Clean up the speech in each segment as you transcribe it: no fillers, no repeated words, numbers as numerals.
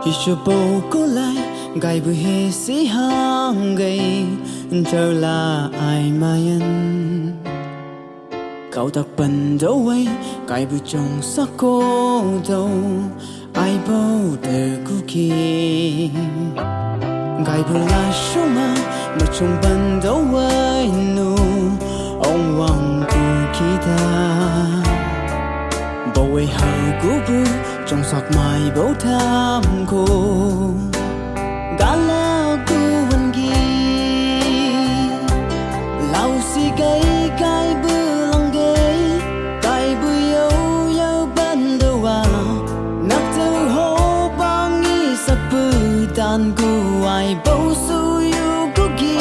Isho po ko lại gai bu he si hang gai trở là ai mayan cậu tập bần đâu ấy gai bu trong sắc cô đâu ai bao đời cu kia gai bu là số mà trong bần đâu ấy nu ông hoàng cu kita bầu ấy hờ cu bu trong giọt mai bầu tham cô gala cu văn ghi lau si gay cay bư lăng gay cay bư yêu ban đầu à nắp từ hô bang nghi sắp bư tan cu ai bầu su yêu cu ghi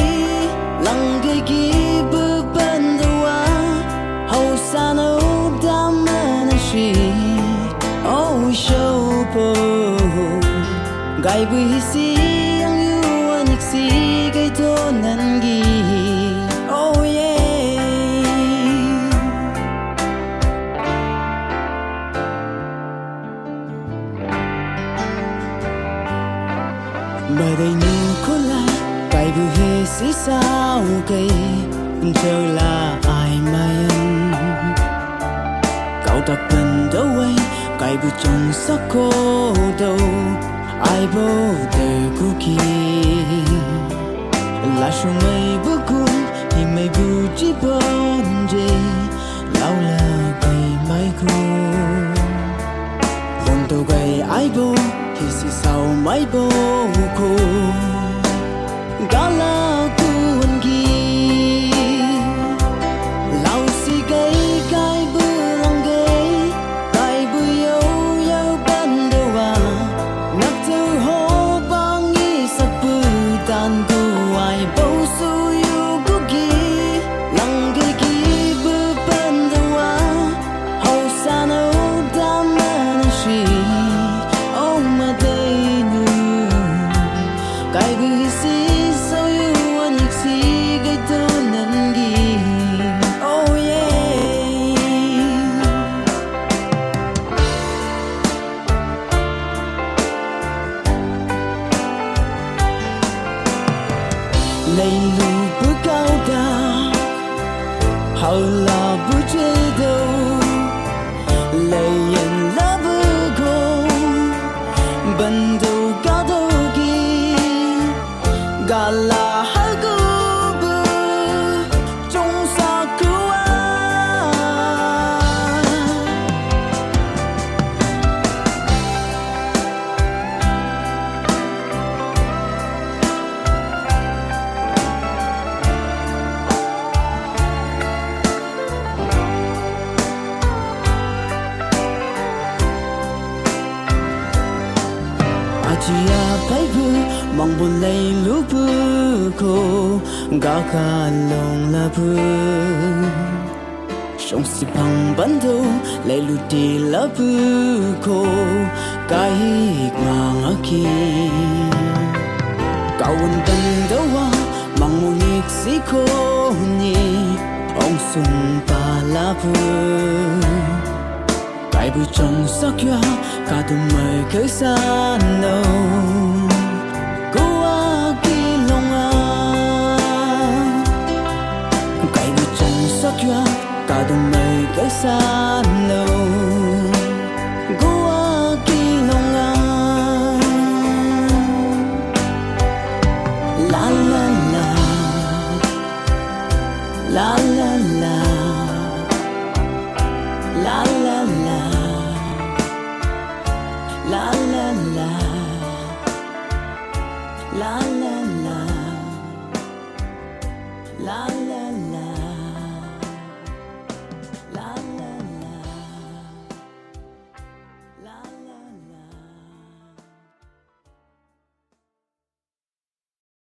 lăng gay ghi bư ban đầu à hậu sa nâu đam mê shi oh show po gai bư si cái to nan gi oh yeah mà đây nu có lại cái bu he si sao cây chờ là ai mai anh cậu tập bên đâu ấy cái bu trong sắc cô đâu ai bao đời cu kia là số mây bước cuốn thì mây bu chỉ bón dê lao là cây mai cô lòng tôi gầy ai bố thì sẽ sao mai bố cô gala cuốn ghi lao si gầy cay bư lòng gầy cay bư yêu ban đầu à nắp từ hô bang nghi sắp bư tan cô ai bầu su yêu cu ghi lăng ghi ghi bư ban đầu à hậu sa nâu đam mê shi oh mà đây nu cái bư si sao yêu anh nhịp si gây to nan ghi oh yeah lấy lu bước cao đa hậu là bước chế đâu lấy yên là bước cô bần đầu cao đâu ghi gà là hai cô bơ trong xa cứu chia bay bư mong buồn lấy lũ bư cô gà gà lòng là bư sông si bằng bắn đâu lấy lũ đi là bư cô cái mang ở kia cậu ân tân đâu à mong một nhịp sĩ cô nhỉ ông sung ta là bư cái bư trong sắc ya cả tụi mày khơi xa nâu cô à kỳ lòng à cái bư trong sắc ya cả tụi mày khơi xa nâu cô à kỳ lòng à la la la la la la la la la la la la la la la la la la